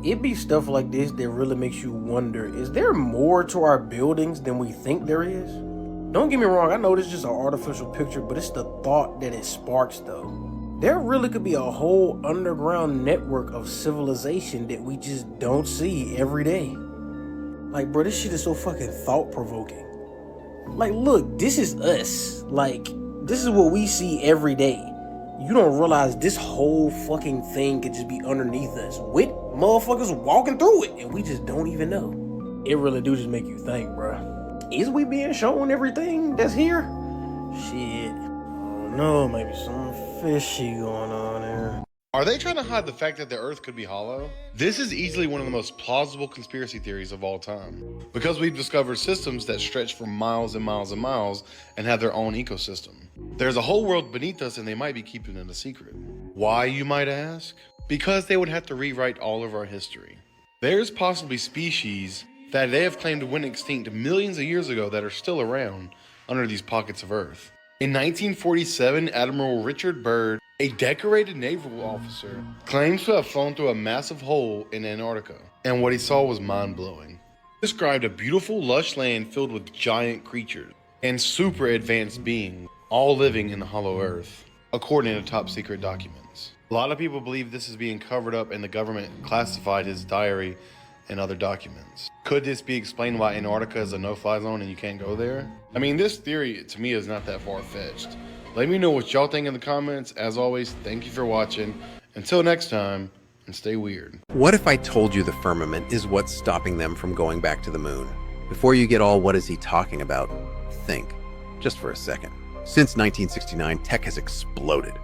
It be stuff like this that really makes you wonder, is there more to our buildings than we think there is? Don't get me wrong, I know this is just an artificial picture, but it's the thought that it sparks though. There really could be a whole underground network of civilization that we just don't see every day. Like, bro, this shit is so fucking thought-provoking. Like, look, this is us. Like, this is what we see every day. You don't realize this whole fucking thing could just be underneath us with motherfuckers walking through it, and we just don't even know. It really do just make you think, bruh. Is we being shown everything that's here? Shit. Oh no, maybe something fishy going on there. Are they trying to hide the fact that the Earth could be hollow? This is easily one of the most plausible conspiracy theories of all time, because we've discovered systems that stretch for miles and miles and miles and have their own ecosystem. There's a whole world beneath us and they might be keeping it a secret. Why, you might ask? Because they would have to rewrite all of our history. There's possibly species that they have claimed went extinct millions of years ago that are still around under these pockets of Earth. In 1947, Admiral Richard Byrd, a decorated naval officer, claims to have flown through a massive hole in Antarctica, and what he saw was mind-blowing. He described a beautiful, lush land filled with giant creatures and super advanced beings, all living in the hollow Earth, according to top-secret documents. A lot of people believe this is being covered up and the government classified his diary and other documents. Could this be explained why Antarctica is a no-fly zone and you can't go there? I mean, this theory to me is not that far-fetched. Let me know what y'all think in the comments. As always, thank you for watching. Until next time, and stay weird. What if I told you the firmament is what's stopping them from going back to the moon? Before you get all what is he talking about, think, just for a second. Since 1969, tech has exploded.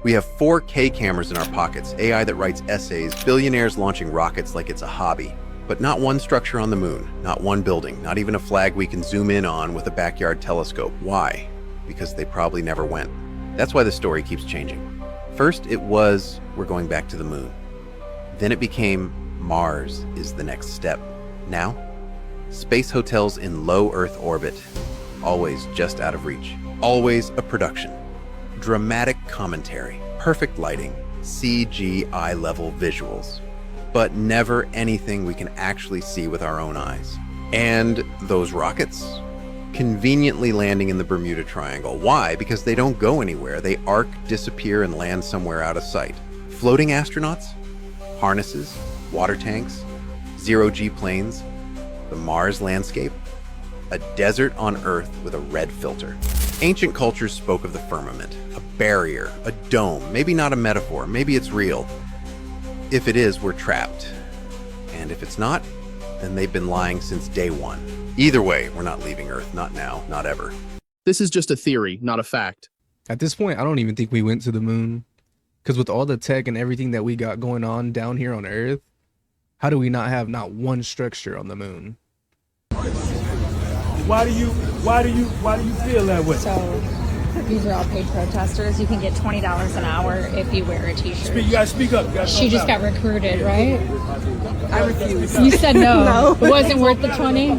We have 4K cameras in our pockets, AI that writes essays, billionaires launching rockets like it's a hobby. But not one structure on the moon, not one building, not even a flag we can zoom in on with a backyard telescope. Why? Because they probably never went. That's why the story keeps changing. First, it was, we're going back to the moon. Then it became, Mars is the next step. Now, space hotels in low Earth orbit, always just out of reach. Always a production. Dramatic commentary, perfect lighting, CGI level visuals, but never anything we can actually see with our own eyes. And those rockets? Conveniently landing in the Bermuda Triangle. Why? Because they don't go anywhere. They arc, disappear, and land somewhere out of sight. Floating astronauts? Harnesses? Water tanks? Zero-G planes? The Mars landscape? A desert on Earth with a red filter. Ancient cultures spoke of the firmament, a barrier, a dome, maybe not a metaphor, maybe it's real. If it is, we're trapped. And if it's not, then they've been lying since day one. Either way, we're not leaving Earth, not now, not ever. This is just a theory, not a fact. At this point, I don't even think we went to the moon. Because with all the tech and everything that we got going on down here on Earth, how do we not have not one structure on the moon? Why do you feel that way? So these are all paid protesters. You can get $20 an hour if you wear a t-shirt. You gotta speak up. She just got recruited, right? I refuse. You said no. No. It wasn't worth the 20?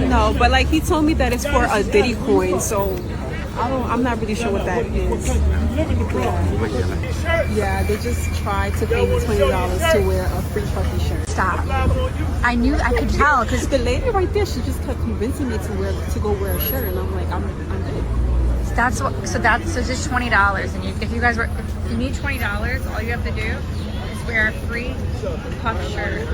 No, but like he told me that it's for a Diddy coin, so I'm not really sure what that is. Yeah, they just tried to pay me $20 to wear a free fucking shirt. Stop. I could tell because The lady right there, she just kept convincing me to go wear a shirt, and I'm like, I'm good. so just $20. And if you need $20, all you have to do is wear a free puff shirt.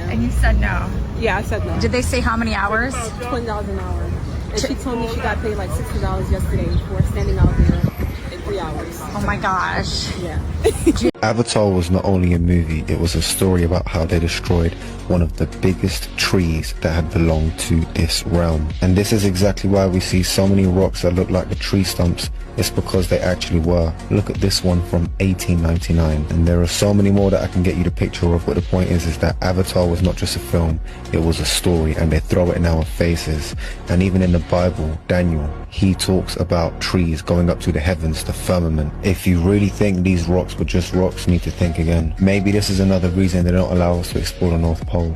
And you said no. Yeah, I said no. Did they say how many hours? $20 an hour. And she told me she got paid like $60 yesterday for standing out there in 3 hours. Oh my gosh. Yeah. Avatar was not only a movie, it was a story about how they destroyed one of the biggest trees that had belonged to this realm. And this is exactly why we see so many rocks that look like the tree stumps. It's because they actually were. Look at this one from 1899, and there are so many more that I can get you the picture of, but the point is that Avatar was not just a film, it was a story, and they throw it in our faces. And even in the Bible, Daniel, he talks about trees going up to the heavens, the firmament. If you really think these rocks were just rocks, you need to think again. Maybe this is another reason they don't allow us to explore the North Pole.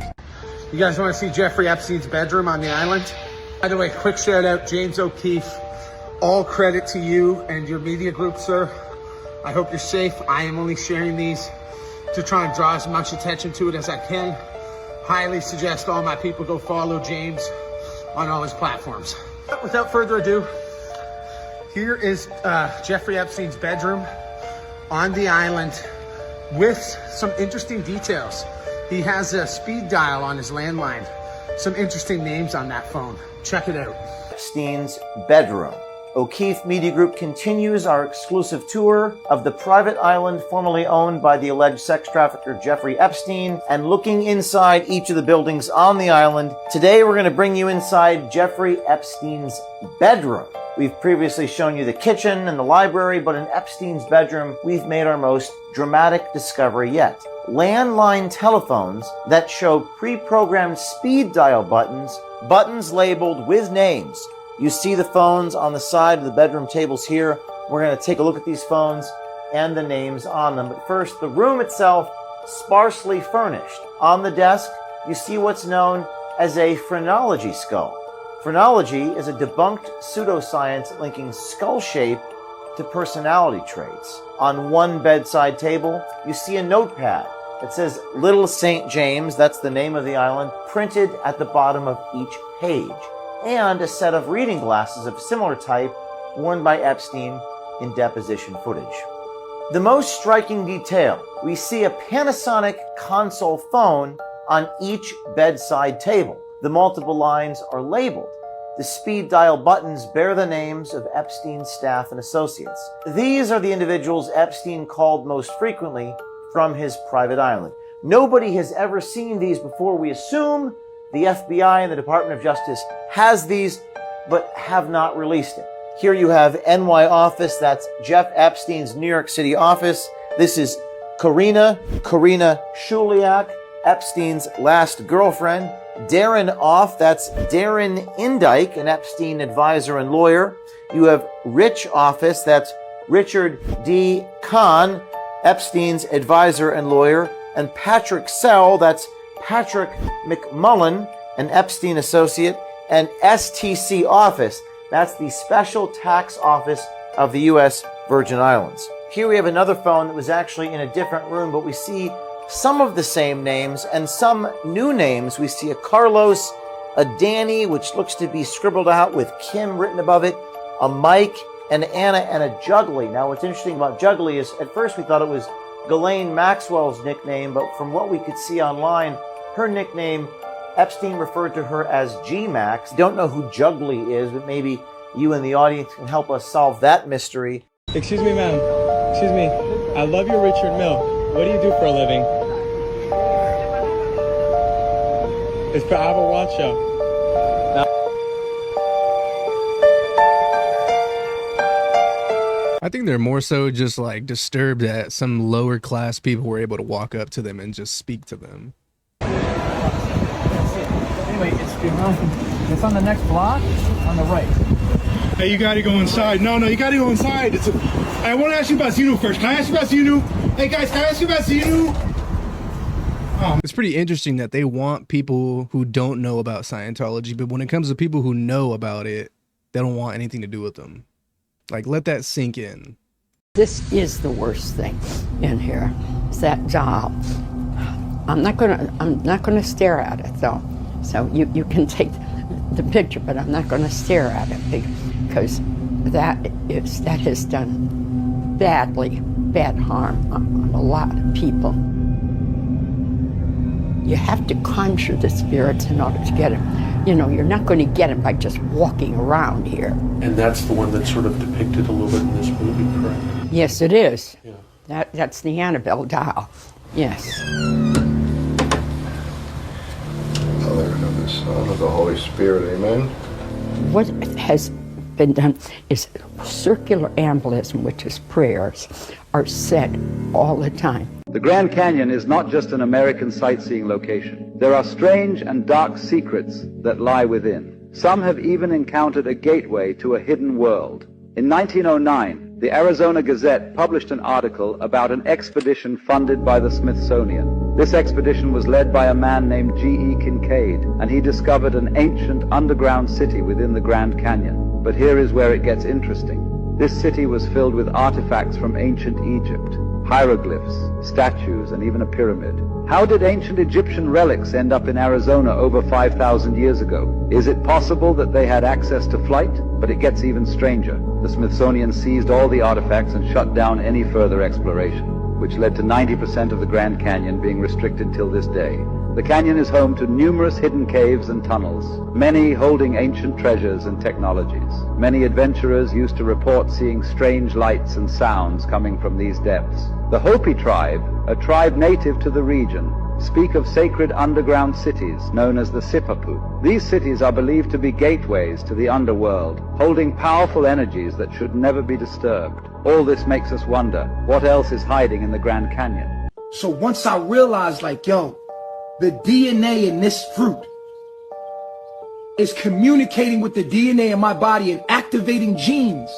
You guys want to see Jeffrey Epstein's bedroom on the island? By the way, quick shout out, James O'Keefe. All credit to you and your media group, sir. I hope you're safe. I am only sharing these to try and draw as much attention to it as I can. Highly suggest all my people go follow James on all his platforms. Without further ado, here is Jeffrey Epstein's bedroom on the island with some interesting details. He has a speed dial on his landline. Some interesting names on that phone. Check it out. Epstein's bedroom. O'Keefe Media Group continues our exclusive tour of the private island formerly owned by the alleged sex trafficker Jeffrey Epstein and looking inside each of the buildings on the island. Today we're going to bring you inside Jeffrey Epstein's bedroom. We've previously shown you the kitchen and the library, but in Epstein's bedroom, we've made our most dramatic discovery yet. Landline telephones that show pre-programmed speed dial buttons labeled with names. You see the phones on the side of the bedroom tables here. We're going to take a look at these phones and the names on them. But first, the room itself, sparsely furnished. On the desk, you see what's known as a phrenology skull. Phrenology is a debunked pseudoscience linking skull shape to personality traits. On one bedside table, you see a notepad that says Little St. James, that's the name of the island, printed at the bottom of each page, and a set of reading glasses of similar type worn by Epstein in deposition footage. The most striking detail, we see a Panasonic console phone on each bedside table. The multiple lines are labeled. The speed dial buttons bear the names of Epstein's staff and associates. These are the individuals Epstein called most frequently from his private island. Nobody has ever seen these before. We assume the FBI and the Department of Justice has these, but have not released it. Here you have NY office. That's Jeff Epstein's New York City office. This is Karina Shuliak, Epstein's last girlfriend. Darren Off, that's Darren Indike, an Epstein advisor and lawyer. You have Rich Office, that's Richard D. Kahn, Epstein's advisor and lawyer. And Patrick Sell, that's Patrick McMullen, an Epstein associate. And STC Office, that's the Special Tax Office of the U.S. Virgin Islands. Here we have another phone that was actually in a different room, but we see some of the same names and some new names. We see a Carlos, a Danny, which looks to be scribbled out with Kim written above it, a Mike, an Anna, and a Juggly. Now, what's interesting about Juggly is at first we thought it was Ghislaine Maxwell's nickname, but from what we could see online, her nickname, Epstein referred to her as G-Max. Don't know who Juggly is, but maybe you in the audience can help us solve that mystery. Excuse me, ma'am. Excuse me. I love you, Richard Mill. What do you do for a living? It's for I will watch show. I think they're more so just like disturbed that some lower class people were able to walk up to them and just speak to them. Anyway, it's behind. It's on the next block on the right. Hey, you gotta go inside. No, you gotta go inside. I want to ask you about Zenu first. Can I ask you about Zenu? Hey guys, can I ask you about Zenu? It's pretty interesting that they want people who don't know about Scientology, but when it comes to people who know about it, they don't want anything to do with them. Like, let that sink in. This is the worst thing in here. It's that doll. I'm not gonna stare at it though. So you can take the picture, but I'm not gonna stare at it because that has done bad harm on a lot of people. You have to conjure the spirits in order to get them. You know, you're not going to get them by just walking around here. And that's the one that's sort of depicted a little bit in this movie, correct? Yes, it is. Yeah. That's the Annabelle doll. Yes. Father, of the Son, of the Holy Spirit, amen. What has been done is circular embolism, which is prayers, are said all the time. The Grand Canyon is not just an American sightseeing location. There are strange and dark secrets that lie within. Some have even encountered a gateway to a hidden world. In 1909, the Arizona Gazette published an article about an expedition funded by the Smithsonian. This expedition was led by a man named G.E. Kincaid, and he discovered an ancient underground city within the Grand Canyon. But here is where it gets interesting. This city was filled with artifacts from ancient Egypt. hieroglyphs, statues, and even a pyramid. How did ancient Egyptian relics end up in Arizona over 5,000 years ago? Is it possible that they had access to flight? But it gets even stranger. The Smithsonian seized all the artifacts and shut down any further exploration, which led to 90% of the Grand Canyon being restricted till this day. The canyon is home to numerous hidden caves and tunnels, many holding ancient treasures and technologies. Many adventurers used to report seeing strange lights and sounds coming from these depths. The Hopi tribe, a tribe native to the region, speak of sacred underground cities known as the Sipapu. These cities are believed to be gateways to the underworld, holding powerful energies that should never be disturbed. All this makes us wonder, what else is hiding in the Grand Canyon? So once I realized, like, yo, the DNA in this fruit is communicating with the DNA in my body and activating genes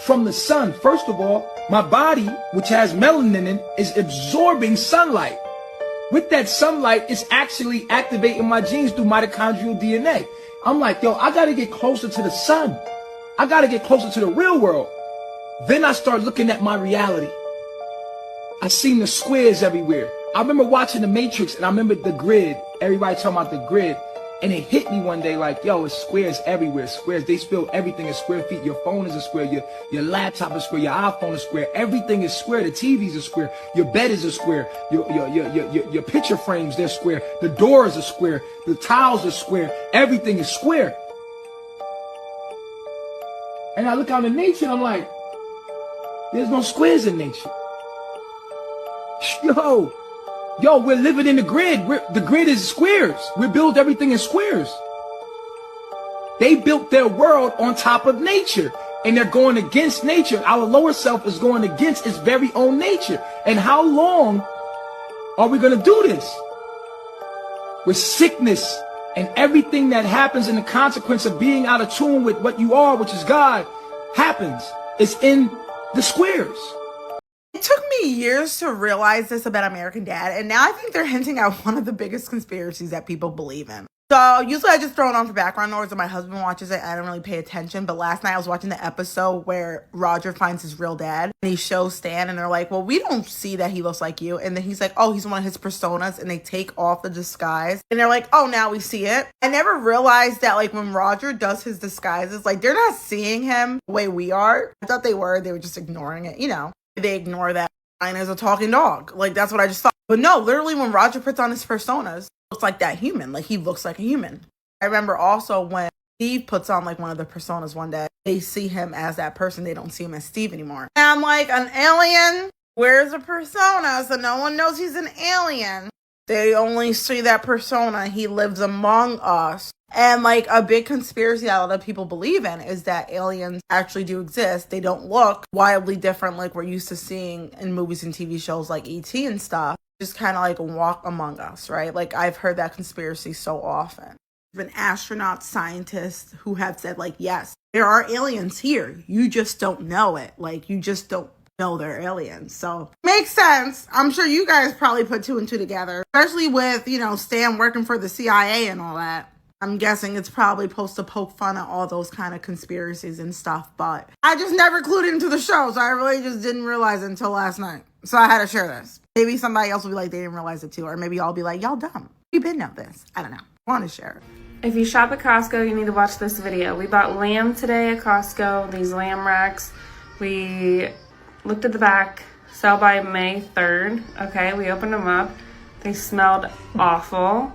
from the sun. First of all, my body, which has melanin in it, is absorbing sunlight. With that sunlight, it's actually activating my genes through mitochondrial DNA. I'm like, yo, I gotta get closer to the sun. I gotta get closer to the real world. Then I start looking at my reality. I seen the squares everywhere. I remember watching The Matrix, and I remember the grid. Everybody talking about the grid. And it hit me one day like, yo, it's squares everywhere. Squares, they spell everything in square feet. Your phone is a square. Your laptop is square. Your iPhone is square. Everything is square. The TV's a square. Your bed is a square. Your picture frames, they're square. The door is a square. The tiles are square. Everything is square. And I look out in nature, and I'm like, there's no squares in nature. Yo, we're living in the grid. The grid is squares. We build everything in squares. They built their world on top of nature, and they're going against nature. Our lower self is going against its very own nature. And how long are we going to do this? With sickness and everything that happens in the consequence of being out of tune with what you are, which is God, happens. It's in the squares. It took me years to realize this about American Dad, and now I think they're hinting at one of the biggest conspiracies that people believe in. So usually I just throw it on for background noise, and my husband watches it. I don't really pay attention, but last night I was watching the episode where Roger finds his real dad, and he shows Stan, and they're like, well, we don't see that he looks like you. And then he's like, oh, he's one of his personas, and they take off the disguise, and they're like, oh, now we see it. I never realized that, like, when Roger does his disguises, like, they're not seeing him the way we are. I thought they were just ignoring it, you know. They ignore that line as a talking dog. Like, that's what I just thought. But no, literally when Roger puts on his personas, it looks like that human. Like, he looks like a human. I remember also when Steve puts on, like, one of the personas one day, they see him as that person. They don't see him as Steve anymore. And I'm like, an alien wears a persona, so no one knows he's an alien. They only see that persona. He lives among us. And, like, a big conspiracy that a lot of people believe in is that aliens actually do exist. They don't look wildly different like we're used to seeing in movies and TV shows like E.T. and stuff. Just kind of, like, walk among us, right? Like, I've heard that conspiracy so often. There's been astronauts, scientists who have said, like, yes, there are aliens here. You just don't know it. Like, you just don't know they're aliens. So makes sense. I'm sure you guys probably put two and two together, especially with, you know, Stan working for the CIA and all that. I'm guessing it's probably supposed to poke fun at all those kind of conspiracies and stuff, but I just never clued into the show, so I really just didn't realize it until last night. So I had to share this. Maybe somebody else will be like, they didn't realize it too, or maybe I'll be like, y'all dumb. You didn't know this. I don't know. I want to share it. If you shop at Costco, you need to watch this video. We bought lamb today at Costco, these lamb racks. We looked at the back, sell by May 3rd. Okay, we opened them up. They smelled awful.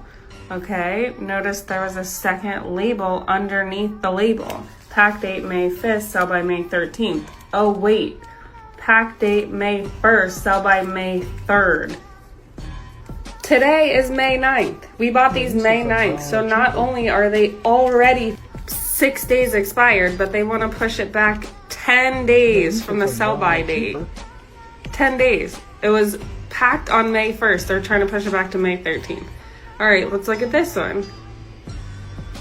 Okay, notice there was a second label underneath the label. Pack date May 5th, sell by May 13th. Oh wait, pack date May 1st, sell by May 3rd. Today is May 9th. We bought these May 9th, so not only are they already 6 days expired, but they want to push it back 10 days from the sell by date. 10 days. It was packed on May 1st. They're trying to push it back to May 13th. All right, let's look at this one.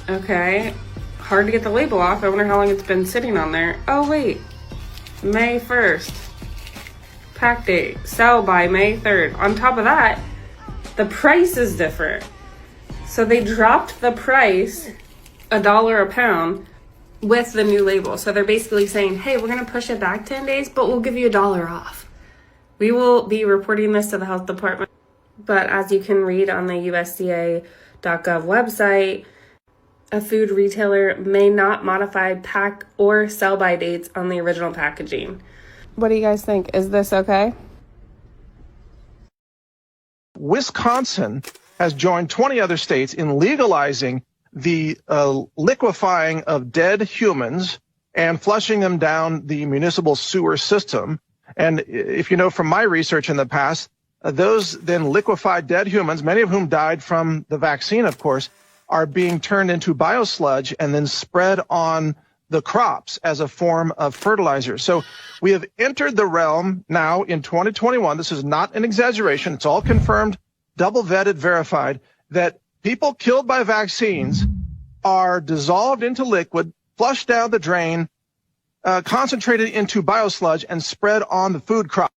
Okay, hard to get the label off. I wonder how long it's been sitting on there. Oh wait, May 1st. Pack date, sell by May 3rd. On top of that, the price is different. So they dropped the price $1 a pound with the new label. So they're basically saying, hey, we're gonna push it back 10 days, but we'll give you $1 off. We will be reporting this to the health department, but as you can read on the USDA.gov website, a food retailer may not modify pack or sell-by dates on the original packaging. What do you guys think? Is this okay? Wisconsin has joined 20 other states in legalizing the liquefying of dead humans and flushing them down the municipal sewer system. And if you know from my research in the past, those then liquefied dead humans, many of whom died from the vaccine, of course, are being turned into biosludge and then spread on the crops as a form of fertilizer. So we have entered the realm now in 2021. This is not an exaggeration. It's all confirmed, double vetted, verified, that people killed by vaccines are dissolved into liquid, flushed down the drain, concentrated into biosludge, and spread on the food crops.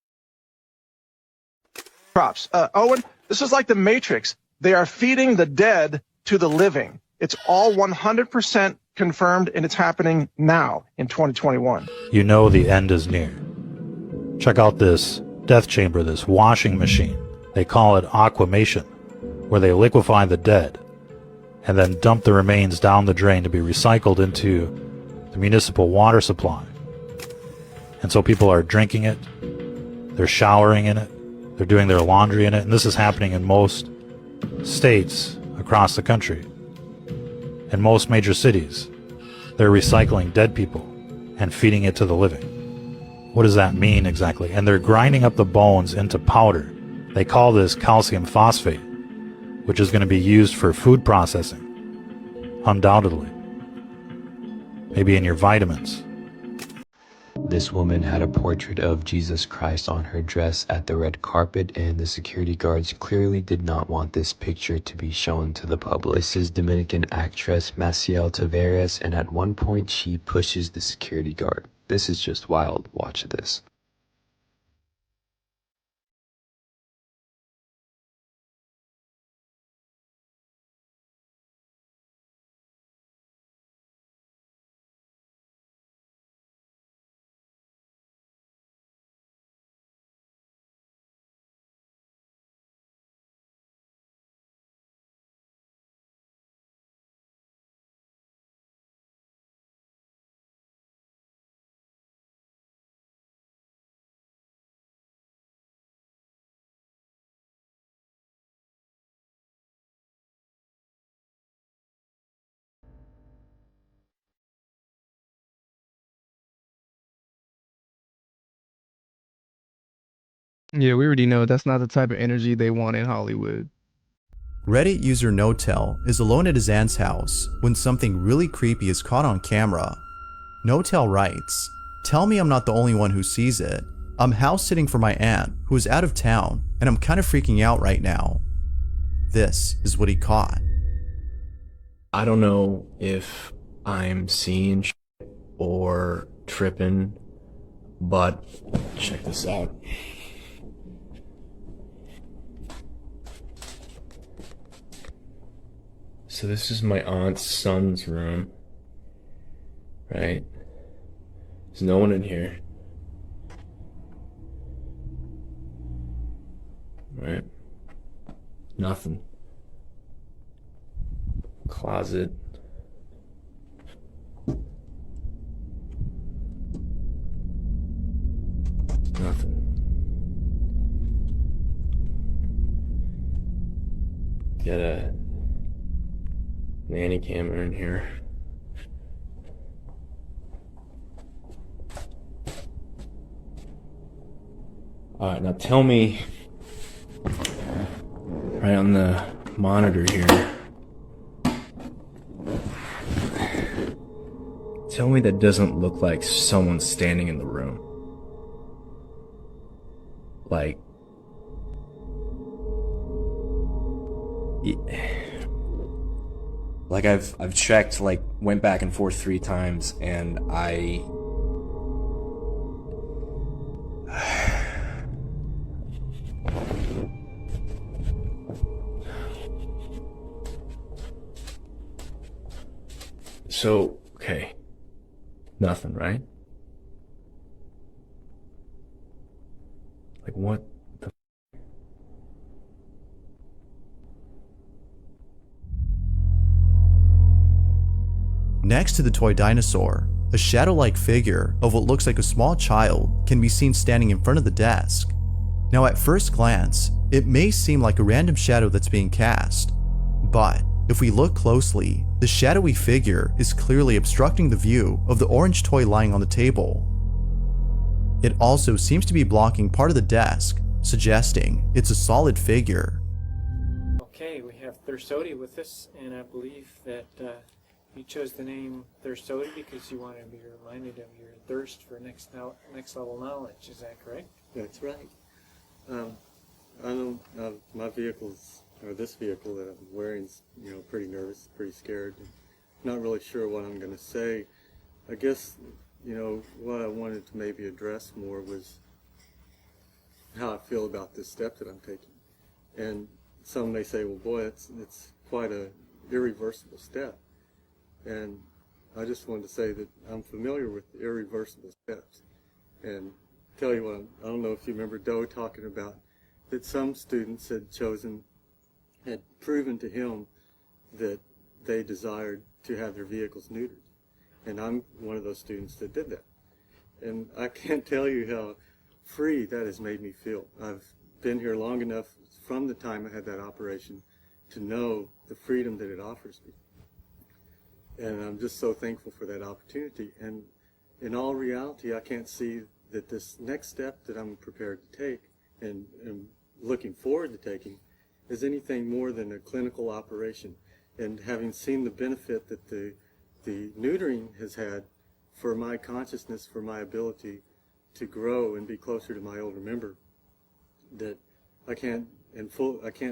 Owen, this is like the Matrix. They are feeding the dead to the living. It's all 100% confirmed, and it's happening now in 2021. You know the end is near. Check out this death chamber, this washing machine. They call it aquamation, where they liquefy the dead and then dump the remains down the drain to be recycled into the municipal water supply. And so people are drinking it, they're showering in it, they're doing their laundry in it, and this is happening in most states across the country. In most major cities, they're recycling dead people and feeding it to the living. What does that mean exactly? And they're grinding up the bones into powder. They call this calcium phosphate, which is going to be used for food processing, undoubtedly. Maybe in your vitamins. This woman had a portrait of Jesus Christ on her dress at the red carpet, and the security guards clearly did not want this picture to be shown to the public. This is Dominican actress Maciel Tavares, and at one point she pushes the security guard. This is just wild. Watch this. Yeah, we already know that's not the type of energy they want in Hollywood. Reddit user Notel is alone at his aunt's house when something really creepy is caught on camera. Notel writes, "Tell me I'm not the only one who sees it. I'm house sitting for my aunt who is out of town and I'm kind of freaking out right now." This is what he caught. I don't know if I'm seeing shit or tripping, but check this out. So this is my aunt's son's room, right? There's no one in here, right? Nothing. Closet. Nothing. Get a nanny camera in here. Alright, now tell me, right on the monitor here, tell me that doesn't look like someone standing in the room. Like, like I've checked, like went back and forth 3 times, and so, okay, nothing, right? Like, Like, what the Next to the toy dinosaur, a shadow-like figure of what looks like a small child can be seen standing in front of the desk. Now at first glance, it may seem like a random shadow that's being cast, but if we look closely, the shadowy figure is clearly obstructing the view of the orange toy lying on the table. It also seems to be blocking part of the desk, suggesting it's a solid figure. Okay, we have Thursody with us, and I believe that you chose the name Thursody because you want to be reminded of your thirst for next level knowledge. Is that correct? That's right. I know my vehicle's, or this vehicle that I'm wearing is, pretty nervous, pretty scared. Not really sure what I'm going to say. I guess, what I wanted to maybe address more was how I feel about this step that I'm taking. And some may say, well, boy, it's quite a irreversible step. And I just wanted to say that I'm familiar with irreversible steps. And tell you what, I don't know if you remember Doe talking about that some students had proven to him that they desired to have their vehicles neutered. And I'm one of those students that did that. And I can't tell you how free that has made me feel. I've been here long enough from the time I had that operation to know the freedom that it offers me. And I'm just so thankful for that opportunity. And in all reality, I can't see that this next step that I'm prepared to take and looking forward to taking is anything more than a clinical operation. And having seen the benefit that the neutering has had for my consciousness, for my ability to grow and be closer to my older member, that I can't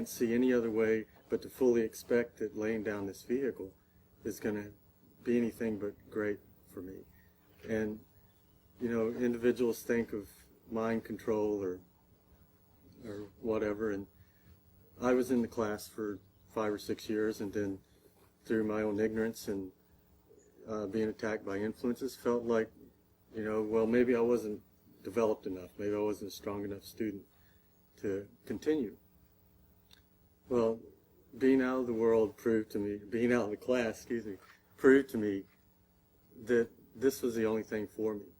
see any other way but to fully expect that laying down this vehicle is going to be anything but great for me. And individuals think of mind control or whatever, and I was in the class for 5 or 6 years, and then through my own ignorance and being attacked by influences, felt like, well, maybe I wasn't developed enough, maybe I wasn't a strong enough student to continue. Well, being out of the world proved to me, being out of the class, proved to me that this was the only thing for me.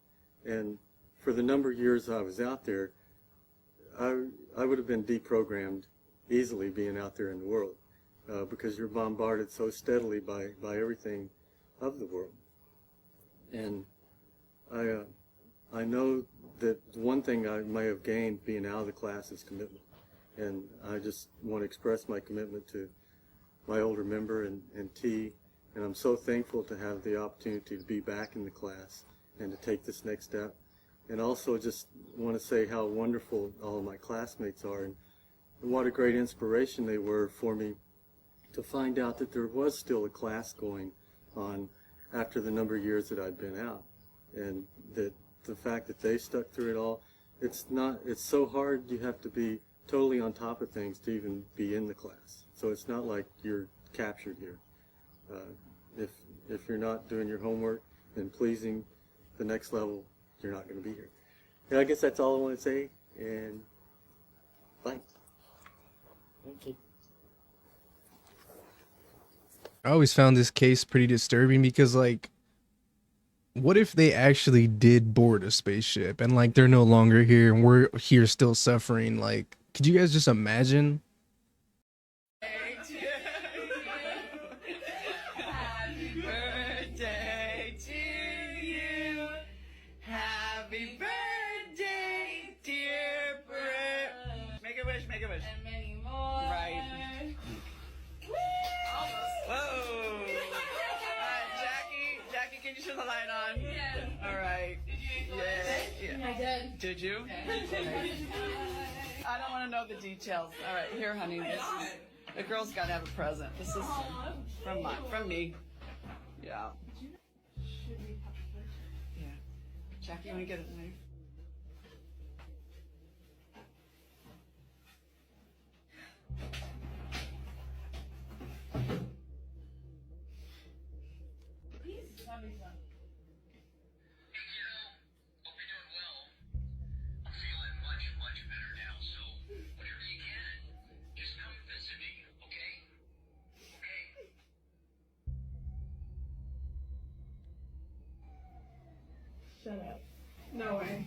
And for the number of years I was out there, I would have been deprogrammed easily being out there in the world, because you're bombarded so steadily by everything of the world. And I know that one thing I may have gained being out of the class is commitment. And I just want to express my commitment to my older member and T. And I'm so thankful to have the opportunity to be back in the class and to take this next step. And also just want to say how wonderful all of my classmates are and what a great inspiration they were for me to find out that there was still a class going on after the number of years that I'd been out. And that the fact that they stuck through it all, it's so hard, you have to be totally on top of things to even be in the class. So it's not like you're captured here. If you're not doing your homework and pleasing the next level, you're not going to be here. And I guess that's all I want to say, and bye. Thank you. I always found this case pretty disturbing because, like, what if they actually did board a spaceship and, like, they're no longer here and we're here still suffering? Like, could you guys just imagine? Happy birthday to you. Happy birthday, dear Bert. Make a wish, make a wish. And many more. Right. Whoa. Jackie, can you turn the light on? Yes. All right. Yeah. I did. Did you? I don't want to know the details. All right, here, honey. The girl's got to have a present. This is from me. Yeah. Yeah. Jackie, you want to get it in there? Shut up. No way.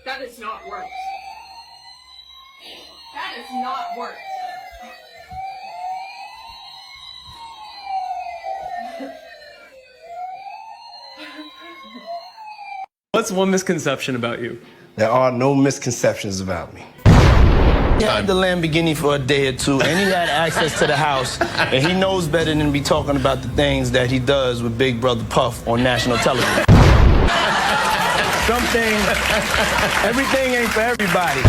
That is not work. That is not work. What's one misconception about you? There are no misconceptions about me. He had the Lamborghini for a day or two, and he had access to the house, and he knows better than to be talking about the things that he does with Big Brother Puff on national television. Everything ain't for everybody.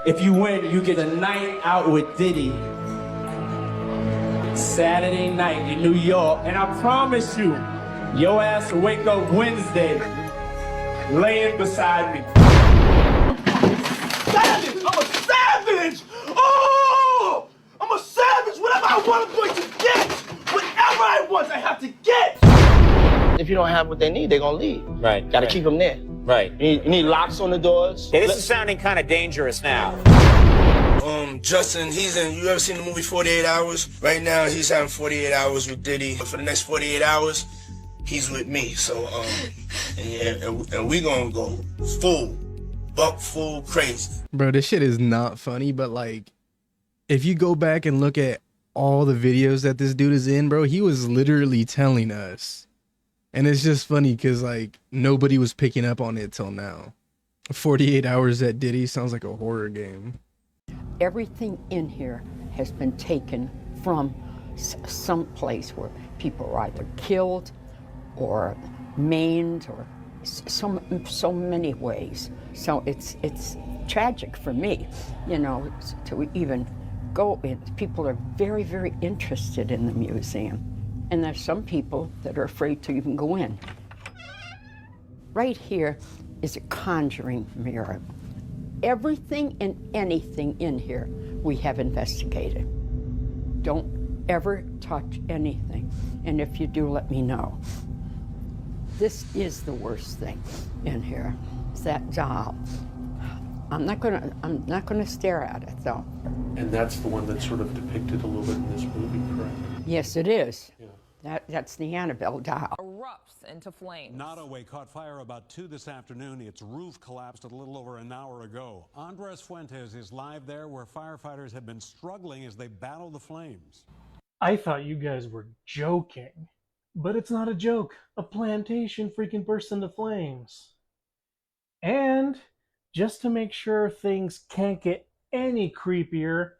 If you win, you get a night out with Diddy. Saturday night in New York. And I promise you, your ass will wake up Wednesday laying beside me. Savage! I'm a savage! Oh! I'm a savage! Whatever I want, I'm going to get! Whatever I want, I have to get! If you don't have what they need, they're gonna leave. Right. Gotta keep them there. Right. You need locks on the doors. Hey, this is sounding kind of dangerous now. Justin, you ever seen the movie 48 Hours? Right now, he's having 48 hours with Diddy. For the next 48 hours, he's with me. So, and we gonna go full crazy. Bro, this shit is not funny, but like, if you go back and look at all the videos that this dude is in, bro, he was literally telling us. And it's just funny because like nobody was picking up on it till now. 48 Hours at Diddy sounds like a horror game. Everything in here has been taken from some place where people were either killed or maimed or so many ways. So it's tragic for me, you know, to even go in. People are very, very interested in the museum. And there's some people that are afraid to even go in. Right here is a conjuring mirror. Everything and anything in here we have investigated. Don't ever touch anything. And if you do, let me know. This is the worst thing in here. It's that doll. I'm not gonna stare at it though. And that's the one that's sort of depicted a little bit in this movie, correct? Yes, it is. Yeah. That's the Annabelle doll. Erupts into flames. Nottoway caught fire about 2 this afternoon. Its roof collapsed a little over an hour ago. Andres Fuentes is live there where firefighters have been struggling as they battle the flames. I thought you guys were joking, but it's not a joke. A plantation freaking burst into flames. And just to make sure things can't get any creepier,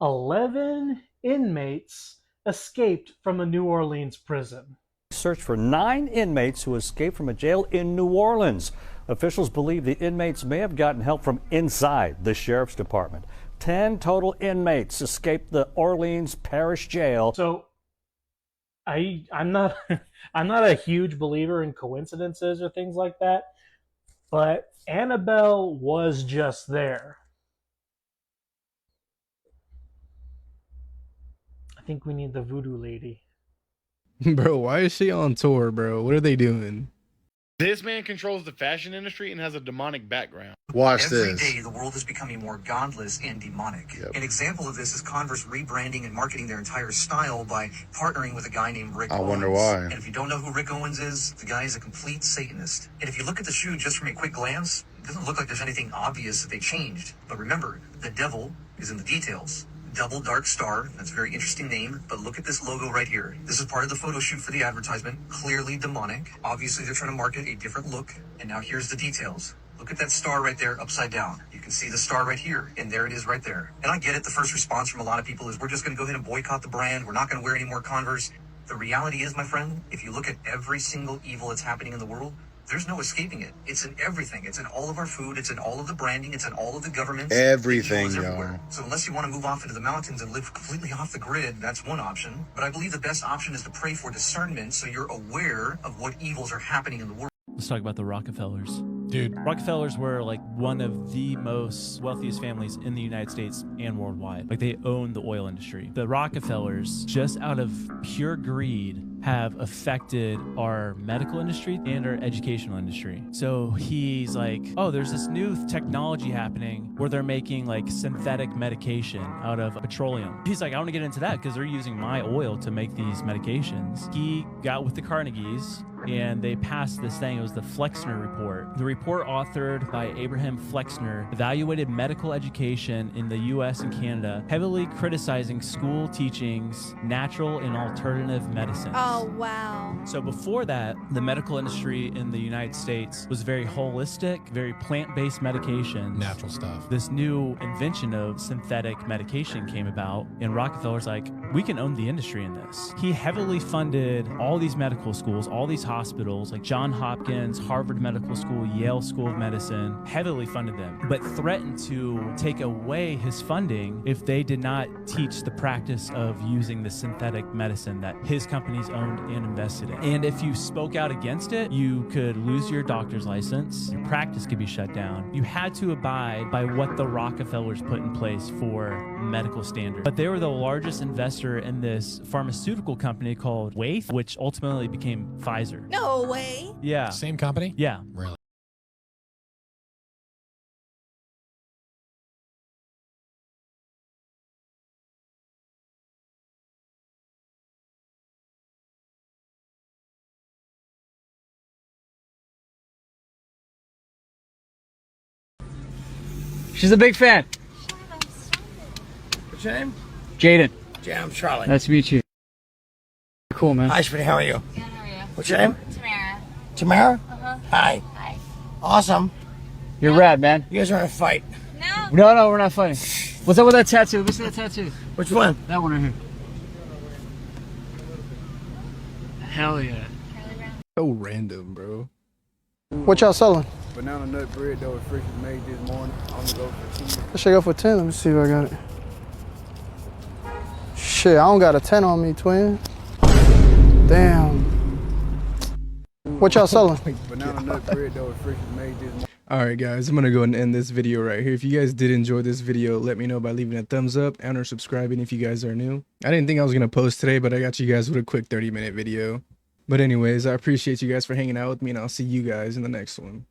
11 inmates escaped from a New Orleans prison. Search for 9 inmates who escaped from a jail in New Orleans. Officials believe the inmates may have gotten help from inside the sheriff's department. 10 total inmates escaped the Orleans Parish Jail. So I'm not a huge believer in coincidences or things like that, but Annabelle was just there. I think we need the voodoo lady. Bro, why is she on tour, bro? What are they doing? This man controls the fashion industry and has a demonic background. Every day, the world is becoming more godless and demonic. An example of this is Converse rebranding and marketing their entire style by partnering with a guy named Rick Owens. I wonder why. And if you don't know who Rick Owens is, the guy is a complete Satanist. And if you look at the shoe just from a quick glance, it doesn't look like there's anything obvious that they changed. But remember, the devil is in the details. Double Dark Star, that's a very interesting name, but look at this logo right here. This is part of the photo shoot for the advertisement, clearly demonic. Obviously they're trying to market a different look, and now here's the details. Look at that star right there upside down. You can see the star right here, and there it is right there. And I get it, the first response from a lot of people is we're just gonna go ahead and boycott the brand, we're not gonna wear any more Converse. The reality is, my friend, if you look at every single evil that's happening in the world, there's no escaping it. It's in everything. It's in all of our food. It's in all of the branding. It's in all of the governments. Everything, y'all. So unless you want to move off into the mountains and live completely off the grid, that's one option. But I believe the best option is to pray for discernment so you're aware of what evils are happening in the world. Let's talk about the Rockefellers. Dude. Rockefellers were like one of the most wealthiest families in the United States and worldwide. Like they owned the oil industry. The Rockefellers, just out of pure greed, have affected our medical industry and our educational industry. So he's like, oh, there's this new technology happening where they're making like synthetic medication out of petroleum. He's like, I want to get into that because they're using my oil to make these medications. He got with the Carnegies and they passed this thing. It was the Flexner Report. The report, authored by Abraham Flexner, evaluated medical education in the US and Canada, heavily criticizing school teachings, natural and alternative medicines. Oh, wow. So before that, the medical industry in the United States was very holistic, very plant-based medications. Natural stuff. This new invention of synthetic medication came about, and Rockefeller's like, we can own the industry in this. He heavily funded all these medical schools, all these hospitals, like Johns Hopkins, Harvard Medical School, Yale School of Medicine, heavily funded them, but threatened to take away his funding if they did not teach the practice of using the synthetic medicine that his companies owned and invested in. And if you spoke out against it, you could lose your doctor's license, your practice could be shut down. You had to abide by what the Rockefellers put in place for medical standards. But they were the largest investor in this pharmaceutical company called Waith, which ultimately became Pfizer. No way. Yeah. Same company? Yeah. Really? She's a big fan. What's your name? Jaden. Yeah, I'm Charlie. Nice to meet you. Cool, man. Hi, sweetie. How are you? Good, how are you? What's your name? Tamara. Tamara? Uh-huh. Hi. Hi. Awesome. You're rad, man. You guys are in a fight. No, no, we're not fighting. What's up with that tattoo? Let me see that tattoo. Which one? That one right here. Hell yeah. So random, bro. What y'all selling? Banana nut bread that was freshly made this morning. I'm gonna go for 10. Let's go for 10. Let me see if I got it. Shit, I don't got a 10 on me, twin. Damn. What y'all selling? Banana nut bread that was freshly made this morning. Alright guys, I'm gonna go and end this video right here. If you guys did enjoy this video, let me know by leaving a thumbs up and or subscribing if you guys are new. I didn't think I was gonna post today, but I got you guys with a quick 30-minute video. But anyways, I appreciate you guys for hanging out with me, and I'll see you guys in the next one.